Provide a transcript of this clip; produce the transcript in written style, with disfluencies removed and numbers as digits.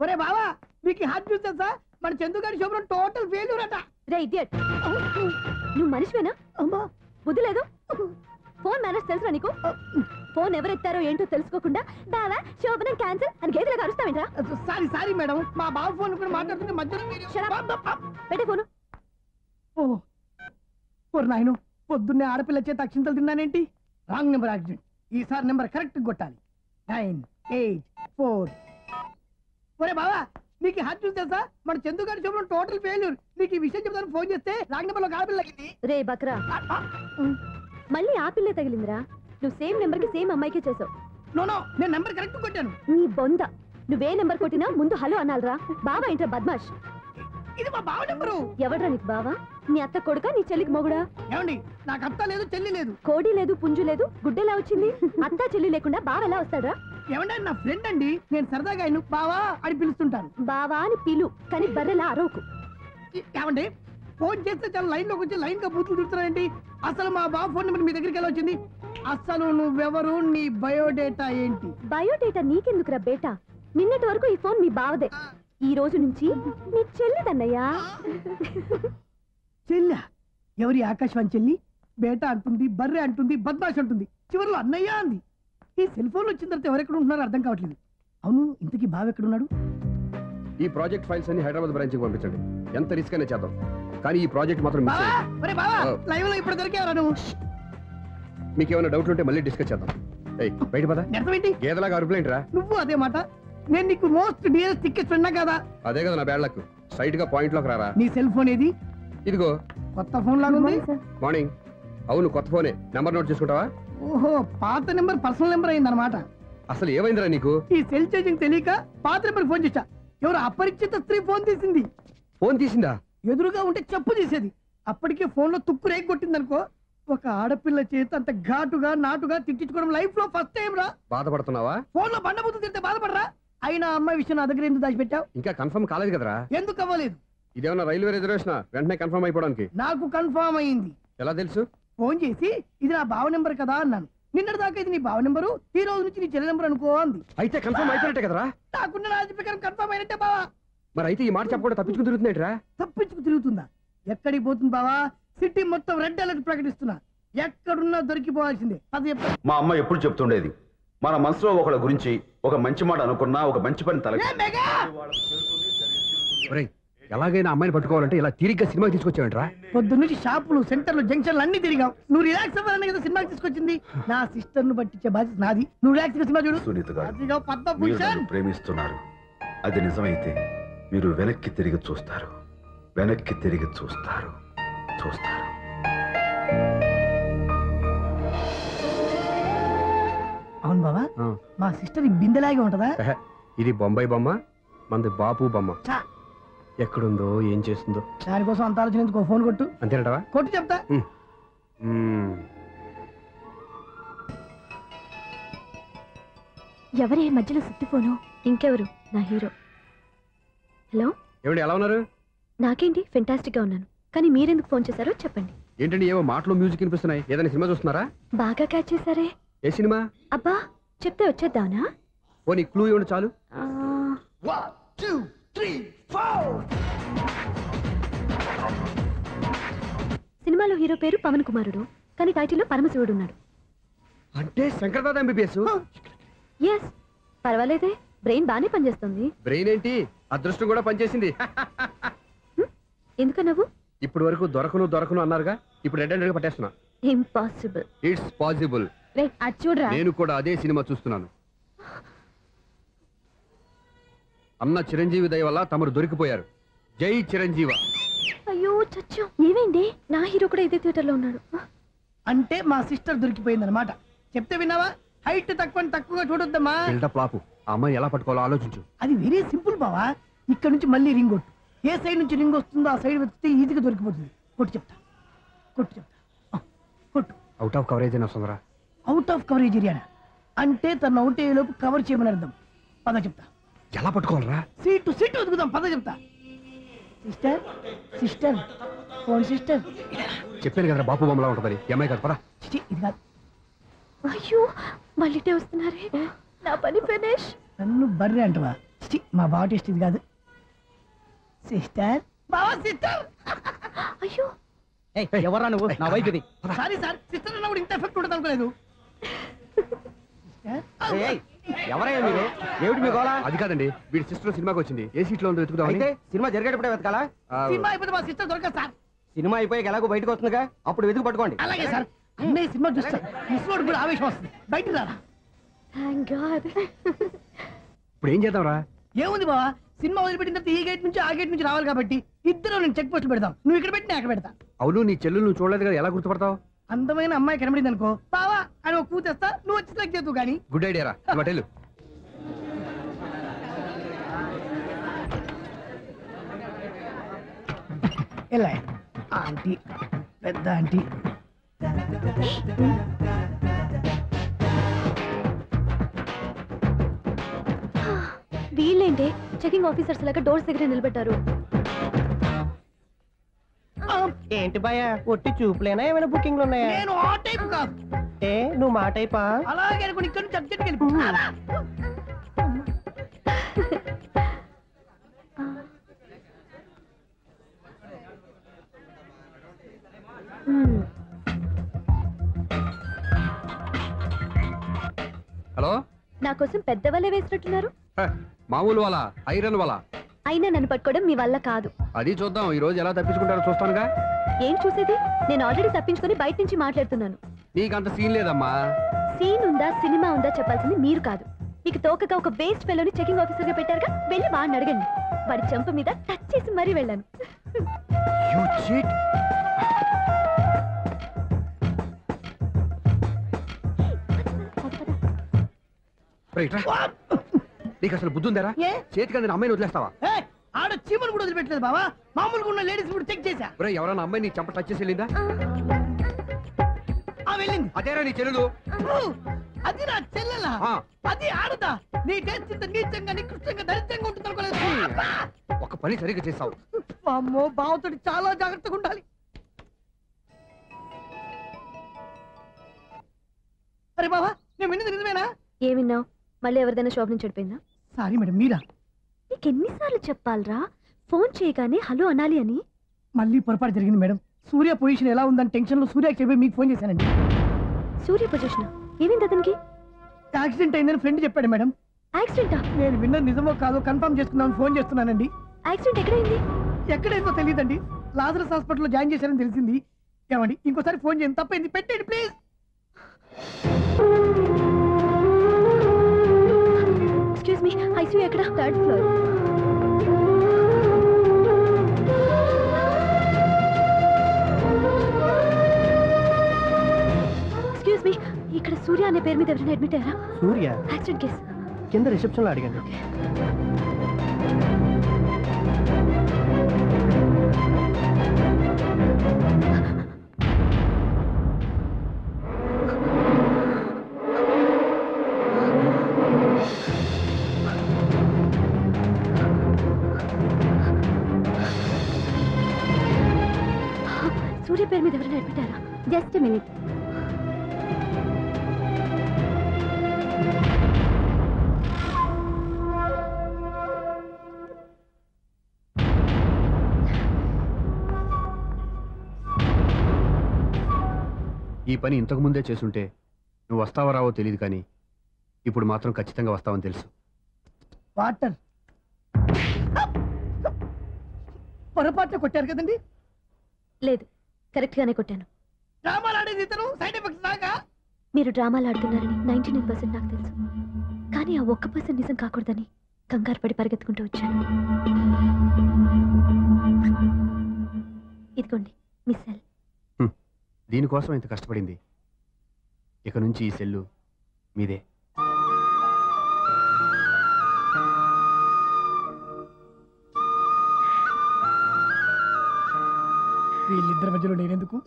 ఒరే బావా మీకు హార్ట్ న్యూస్ తెలుసా? మన చందుగారి శుభ్రం టోటల్ ఫెయిల్యూర్ అట. రే ఇడియట్, నువ్వు మనిషివేనా? అమ్మా బుద్ధి లేదు. ఫోన్ మేనేజ్ తెలుసా నీకు? ఫోన్ ఎవరెత్తారో ఏంటో తెలుసుకోకుండా బావా శోభనం క్యాన్సిల్ అని గేదెలకు అరుస్తావేంట్రా? సారీ సారీ మేడం, మా బావ ఫోన్ కూడా మాట్లాడుతుంటే మధ్యలో పెట్టే ఫోను. ఓ నాయను, పొద్దున్నే ఆడపిల్ల చేత అక్షింతలు తిన్నానేంటి? Wrong number accident. ఈసారి నెంబర్ కరెక్ట్ కొట్టాలి. 9, 8, 4. ఒరే బావా నీకు హార్ట్ న్యూస్ తెలుసా? మన చందుగారి శుభ్రం టోటల్ ఫెయిల్యూర్. నీకు ఈ విషయం చెప్తాను ఫోన్ చేస్తే రాంగ్ నెంబర్ లో ఆడపిల్ల తగ్గింది. రే బక్రా, మళ్ళీ ఆ పిల్లే తగిలిందిరా. నువ్వు సేమ్ నెంబర్ కి సేమ్ అమ్మాయికే చేసావు. నో నేను నెంబర్ కరెక్ట్ కొట్టాను. నీ బొంద, నువ్వే నెంబర్ కొట్టినా ముందు హలో అనాలరా. బావా ఏంట్రా బద్మాష్? ఇది మా బావ నెంబరు. ఎవడ్రా నీకు బావా? నీ అత్త కొడుక, నీ చెల్లికి మొగుడా? ఏమండి, నాకు అత్త లేదు చెల్లి లేదు. కోడి లేదు పుంజు లేదు, గుడ్డెలా వచ్చింది? అత్త చెల్లి లేకుండా బావ ఎలా వస్తాడ్రా? ఏమండి, నా ఫ్రెండ్ అండి, నేను సరదాగా ఆయన బావా అని పిలుస్తుంటాను. బావా అని పిలు, కానీ బర్రెలా అరవకు. ఏమండి, ఫోన్ చేస్తే చాలా లైన్ లోకి వచ్చి లైన్ గా బూతులు తిడుతున్నాయండి. అసలు మా బావ ఫోన్ నెంబర్ మీ దగ్గరికి ఎలా వచ్చింది? అసలు నువ్వెవరు, నీ బయోడేటా ఏంటి? బయోడేటా నీకెందుకురా బేటా? నిన్నటి వరకు ఈ ఫోన్ మీ బావదే, ఈ రోజు నుంచి నీ చెల్లిదన్నయ్యా. చెల్లి? ఎవరి ఆకాశవాణి చెల్లి? బేటా అంటుంది, బర్రె అంటుంది, బద్మాష్ అంటుంది, చివరిలో అన్నయ్య అంది. ఈ సెల్ ఫోన్ వచ్చిన తర్వాత ఎవరెక్కడ ఉంటున్నారో అర్థం కావట్లేదు. అవును, ఇంతకీ బావ ఎక్కడున్నాడు? ఈ ప్రాజెక్ట్ ఫైల్స్ అన్ని హైదరాబాద్ బ్రాంచ్కి పంపించండి. ఎంత రిస్క్ అయినా చేద్దాం, కానీ ఈ ప్రాజెక్ట్ మాత్రం మిస్ అయ్యింది. లైవ్ లో ఇప్పుడు దొరికేవరా నువ్వు? మీకు ఏమైనా డౌట్లు ఉంటే మళ్ళీ డిస్కస్ చేద్దాం. బయట పద. గేదలాగా అరుపులేంట్రా? నువ్వు అదే మాట. నేను నీకు మోస్ట్ డియరెస్ట్ టికెట్స్ ఉన్నా కదా. అదే కదా నా బ్యాడ్ లక్. స్ట్రైట్ గా పాయింట్ లోకి రారా. నీ సెల్ ఫోన్ ఏది? ఇదిగో. కొత్త ఫోన్ లాగా ఉంది. మార్నింగ్. అవును, కొత్త ఫోనే. నెంబర్ నోట్ చేసుకుంటావా? ఓహో, పాత నెంబర్ పర్సనల్ నెంబర్ అయింది అనమాట. అసలు ఏమైందిరా నీకు? ఈ సెల్ చేంజింగ్ తెలియక పాత నెంబర్ ఫోన్ చేశా. ఎవరు అపరిచిత స్త్రీ ఫోన్ తీసింది. ఫోన్ తీసిందా? ఎదురుగా ఉంటే చెప్పు తీసేది. అప్పటికే ఫోన్ లో తుక్కు రేగి కొట్టింది అనుకో. ఒక ఆడపిల్ల చేత అంత ఘాటుగా నాటుగా తిట్టించుకోవడం లైఫ్ లో ఫస్ట్ టైం రా. బాధపడుతున్నావా? ఫోన్ లో బండబుద్ధి తింటే బాధపడరా? అయినా అమ్మాయి విషయం నా దగ్గర ఎందుకు దాచిపెట్టావు? ఇంకా కన్ఫర్మ్ కాలేదు కదరా. ఎందుకు అవ్వలేదు? ఇదేమన్నా రైల్వే రిజర్వేషన్? వెంటనే కన్ఫర్మ్ అయిపోవడానికి. నాకు కన్ఫర్మ్ అయింది. ఎలా తెలుసు? ఫోన్ చేసి ఇది నా బావ నెంబర్ కదా అన్నాను. నిన్నటి దాకా ఇది నీ బావ నెంబరు, ఈ రోజు నుంచి నీ చెల్లి నెంబర్ అనుకో అంది. అయితే కన్ఫర్మ్ అయిపోయినట్టే కదరా? నాకున్న రాజు ప్రకారం కన్ఫర్మ్ అయినట్టే బావా. మరి అయితే ఈ మాట చెప్పకుండా తప్పించుకుని తిరుగుతున్నాయిట్రా? తప్పించుకు తిరుగుతుందా? ఎక్కడికి పోతుంది బావా? సిటీ మొత్తం రెడ్ అలర్ట్ ప్రకటిస్తున్నా. ఎక్కడున్నా దొరికిపోవాల్సిందే. అది మా అమ్మ ఎప్పుడు చెప్తుండేది, మన మనసులో ఒకళ్ళ గురించి ఒక మంచి మాట అనుకున్నా ఒక మంచి పని తల. ఎలాగైనా అమ్మాయిని పట్టుకోవాలంటే ఇలా తిరిగ్గా సినిమాకి తీసుకొచ్చావంట్రా? పొద్దు నుంచి షాపులు, సెంటర్లు, జంక్షన్లు అన్ని తిరిగావు. నువ్వు రిలాక్స్ అవ్వాలని కదా సినిమాకి తీసుకొచ్చింది. నా సిస్టర్ ను పట్టించే బాధ్యత నాది. నువ్వు రిలాక్స్ గా సినిమా చూడు. సునీత గారు, మీరు నన్ను ప్రేమిస్తున్నారు. అది నిజమైతే మీరు వెనక్కి తిరిగి చూస్తారు, వెనక్కి తిరిగి చూస్తారు, చూస్తారు. అవును బావా, మా సిస్టర్ బిందెలాగే ఉంటదా? ఇది బొంబాయి బొమ్మ, మంది బాపు బొమ్మ. ఎక్కడుందో ఏం చేస్తుందో దానికోసం అంత ఆలోచన ఎందుకు? ఫోన్ కొట్టు. అంతేనటవా? కొట్టు చెప్తా. ఎవరే మధ్యలో సుత్తి ఫోను? ఇంకెవరు? నా హీరో. హలో, ఏమండి, ఎలా ఉన్నారు? నాకేంటి, ఫెంటాస్టిక్ గా ఉన్నాను. కానీ మీరెందుకు ఫోన్ చేశారో చెప్పండి. ఏంటండి ఏవో మాటలు మ్యూజిక్ వినిపిస్తున్నాయి? ఏదైనా సినిమా చూస్తున్నారా? బాగా క్యాచ్ చేశారే. ఏ సినిమా? అబ్బా, చెప్తే వచ్చేద్దానా? ఓ నీ క్లూ ఇవ్వండి చాలు. 1, 2, 3, 4. సినిమాలో హీరో పేరు పవన్ కుమారుడు, కానీ టైటిల్లో పరమశివుడు ఉన్నాడు. అంటే శంకర్దాద ఎంబీబీఎస్? ఎస్, పర్వాలేదే, బ్రెయిన్ బానే పనిచేస్తుంది. బ్రెయిన్ ఏంటి, అదృష్టం కూడా పనిచేసింది. ఎందుకన్నావు? ఇప్పుడు వరకు దొరకను దొరకను అన్నారుగా, ఇప్పుడు రెడ్ పట్టేస్తున్నా. ఇంపాసిబుల్. It's possible. అది చూడరా. నేను కూడా అదే సినిమా చూస్తున్నాను. అన్న చిరంజీవి దయ వల్ల తమరు దొరికిపోయారు. జై చిరంజీవ. అయ్యో చచ్చు, ఏమైంది? నా హీరో కూడా ఇదే థియేటర్ లో ఉన్నాడు. అంటే మా సిస్టర్ దొరికిపోయింది అనమాట. చెప్తే విన్నావా? హైట్ తక్కువగా చూడొద్దమ్మా. బిల్డప్ లాపు. ఆ అమ్మాయి ఎలా పట్టుకోవాలో ఆలోచించు. అది వెరీ సింపుల్ బావా. ఇక్కడ నుంచి మళ్ళీ రింగ్ కొట్టు. ఏ సైడ్ నుంచి రింగ్ వస్తుందో ఆ సైడ్ వెతికితే ఈజీగా దొరికిపోతుంది. కొట్టు చెప్తా, కొట్టు చెప్తా, కొట్టు. అవుట్ ఆఫ్ కవరేజ్ అని వస్తుందిరా. అవుట్ ఆఫ్ కవరేజ్ ఏరియా అంటే తను అవుట్ అయ్యేలోపు కవర్ చేయమని అర్థం. పద చెప్తా. ఎలా పట్టుకోవాలరా? సీటు వెతుకుదాం, పద చెప్తా. Sister, sister, phone sister. చెప్పాను కదరా బాపు బొమ్మలా ఉంటుందని. అమ్మాయి కదా, పదా. ఇది కాదు. అయ్యో, మళ్ళీ వస్తున్నారే. నా పని ఫినిష్. నన్ను బర్రె అంటవా? మా బావ టేస్ట్ ఇది కాదు. సిస్టర్, బావా సిస్టర్. అయ్యో ఎవరా నువ్వు? నా వైఫ్ ఇది. సారీ సార్, సిస్టర్ అన్నప్పుడు ఇంత ఎఫెక్ట్ ఉండదు అనుకోలేదు. ఎవరయ్యా మీరు? ఏమిటి మీ గోళ? అది కాదండి, వీడి సిస్టర్ సినిమాకి వచ్చింది. ఏ సీట్ లో ఉందో వెతుకుదాం. అయితే సినిమా జరిగేటప్పుడే వెతకాలా? సినిమా అయిపోతే మా సిస్టర్ దొరకదు సార్. సినిమా అయిపోయాక ఎలాగో బయటకు వస్తుందిగా, అప్పుడు వెతుకు పట్టుకోండి. అలాగే సార్. అన్నయ్య సినిమా చూస్తారు, మిస్ కూడా ఆవేశం వస్తుంది. బయట రారా. Thank God. ఇప్పుడు ఏం చేద్దాంరా? ఏముంది బావా, సినిమా వదిలిపెట్టిన తర్వాత ఈ గేట్ నుంచి ఆ గేట్ నుంచి రావాలి కాబట్టి ఇద్దరు నేను చెక్ పోస్ట్ పెడతాం. నువ్వు ఇక్కడ పెట్టి నేను అక్కడ పెడతా. అవును, నీ చెల్లు నువ్వు చూడలేదు కదా, ఎలా గుర్తుపడతావు? అందమైన అమ్మాయి కనబడింది అనుకో, బావా అని ఒక కూతేస్తా, నువ్వు వచ్చి సెలెక్ట్ చేద్దు కానీ. గుడ్ ఐడియా రా, హోటల్. ఎలా ఆంటీ, పెద్ద ఆంటీ. వీళ్ళేంటి చెకింగ్ ఆఫీసర్స్ లాగా డోర్స్ దగ్గర నిలబెట్టారు? ఏంటి భయ, ఒట్టి చూపులేనా ఏమైనా బుకింగ్లు ఉన్నాయా? నేను ఆ టైప్ కాదు. ఏ నువ్వు మా టైపా? అలాగే అనుకుని ఇక్కడ నుంచి అర్జెంట్కి వెళ్ళిపో. హలో, నా కోసం పెద్ద వలే వేసినట్టున్నారు. మామూలు వాళ్ళ ఐరన్ వాళ్ళ. అయినా నన్ను పట్టుకోవడం మీ వల్ల కాదు. అది చూద్దాం, ఈ రోజు ఎలా తప్పించుకుంటారో చూస్తానుగా. ఏం చూసేది? నేను ఆల్రెడీ తప్పించుకొని బయట నుంచి మాట్లాడుతున్నాను. నీకంత సీన్ లేదమ్మా. సీన్ ఉందా సినిమా ఉందా చెప్పాల్సింది మీరు కాదు. మీకు తోకగా ఒక వేస్ట్ ఫెలోని చెకింగ్ ఆఫీసర్ గా పెట్టారుగా, వెళ్ళి వాడిని అడగండి. వాడి చెంప మీద టచ్ చేసి మరీ వెళ్ళాను. You cheat. నీకు అసలు బుద్ధి ఉందారా? ఏ? చేతికి అందిన అమ్మాయిని వదిలేస్తావా? ఆడ చీమను కూడా వదిలిపెట్టలేదు బావా. మామూలుగా ఉన్న లేడీస్ కూడా చెక్ చేశా. ఎవరైనా అమ్మాయి నీ చెంప టచ్ చేసి వెళ్ళిందా? వెళ్ళింది. అదేరా నీ చెల్లెలు? అది నా చెల్లెలా? అది ఆడదా? నీ టేస్ట్ ఇంత నీచంగా నికృష్టంగా దరిద్రంగా ఉంటుంది అనుకోలేదు. ఒక పని సరిగ్గా చేస్తావు. అమ్మో, బావతోటి చాలా జాగ్రత్తగా ఉండాలి. అరే బావా, నేను విన్నది నిజమేనా? ఏమిన్నావు? మళ్ళీ ఎవరిదైనా షాప్ నుంచి చెడిపోయిందా? సారీ మేడం, మీరా? నీకు ఎన్నిసార్లు చెప్పాలరా ఫోన్ చేయగానే హలో అనాలి అని? మళ్ళీ పొరపాటు జరిగింది మేడం. సూర్య పొజిషన్ ఎలా ఉందని టెన్షన్ లో సూర్యకి చెప్పి మీకు ఫోన్ చేశానండి. సూర్య పొజిషన్ ఏమైంది అతనికి? యాక్సిడెంట్ అయిందని ఫ్రెండ్ చెప్పాడు మేడం. యాక్సిడెంటా? నేను విన్నది నిజమో కాదో కన్ఫర్మ్ చేసుకుందామని ఫోన్ చేస్తున్నానండి. యాక్సిడెంట్ ఎక్కడైంది? ఎక్కడైందో తెలియదండి. లాజరస్ హాస్పిటల్లో జాయిన్ చేశారని తెలిసింది. ఏమండి, ఇంకోసారి ఫోన్ చేయండి. తప్పైంది, పెట్టండి ప్లీజ్. ఎక్స్క్యూజ్ మీ, ఐసీయూ ఎక్కడ? Third floor. ఎక్స్క్యూజ్ మీ, ఇక్కడ సూర్య అనే పేరు మీద ఎవరైనా అడ్మిట్ అయ్యారా? సూర్య యాక్సిడెంట్ కేసు కింద రిసెప్షన్ లో అడిగండి. సూర్య పేరు మీద ఎవరైనా అడ్మిట్ అయ్యారా? Just minute. ఈ పని ఇంతకు ముందే చేసుంటే నువ్వు వస్తావో రావో తెలియదు, కానీ ఇప్పుడు మాత్రం ఖచ్చితంగా వస్తావని తెలుసు. వాటర్ పొరపాటున కొట్టారు కదండి? లేదు, కరెక్ట్ గానే కొట్టాను. డ్రామాలు ఆడేది ఇతను, సైడ్ ఎఫెక్ట్స్ దాకా. మీరు డ్రామాలు ఆడుతున్నారని 99% నాకు తెలుసు. కానీ ఆ 1% నిజం కాకూడదని కంగారు పడి పరిగెత్తుకుంటూ వచ్చాను. ఇదిగోండి మీ సెల్. దీనికోసం ఇంత కష్టపడింది. ఇక నుంచి ఈ సెల్లు మీదే. వీళ్ళిద్దరి మధ్యలో నేనెందుకు?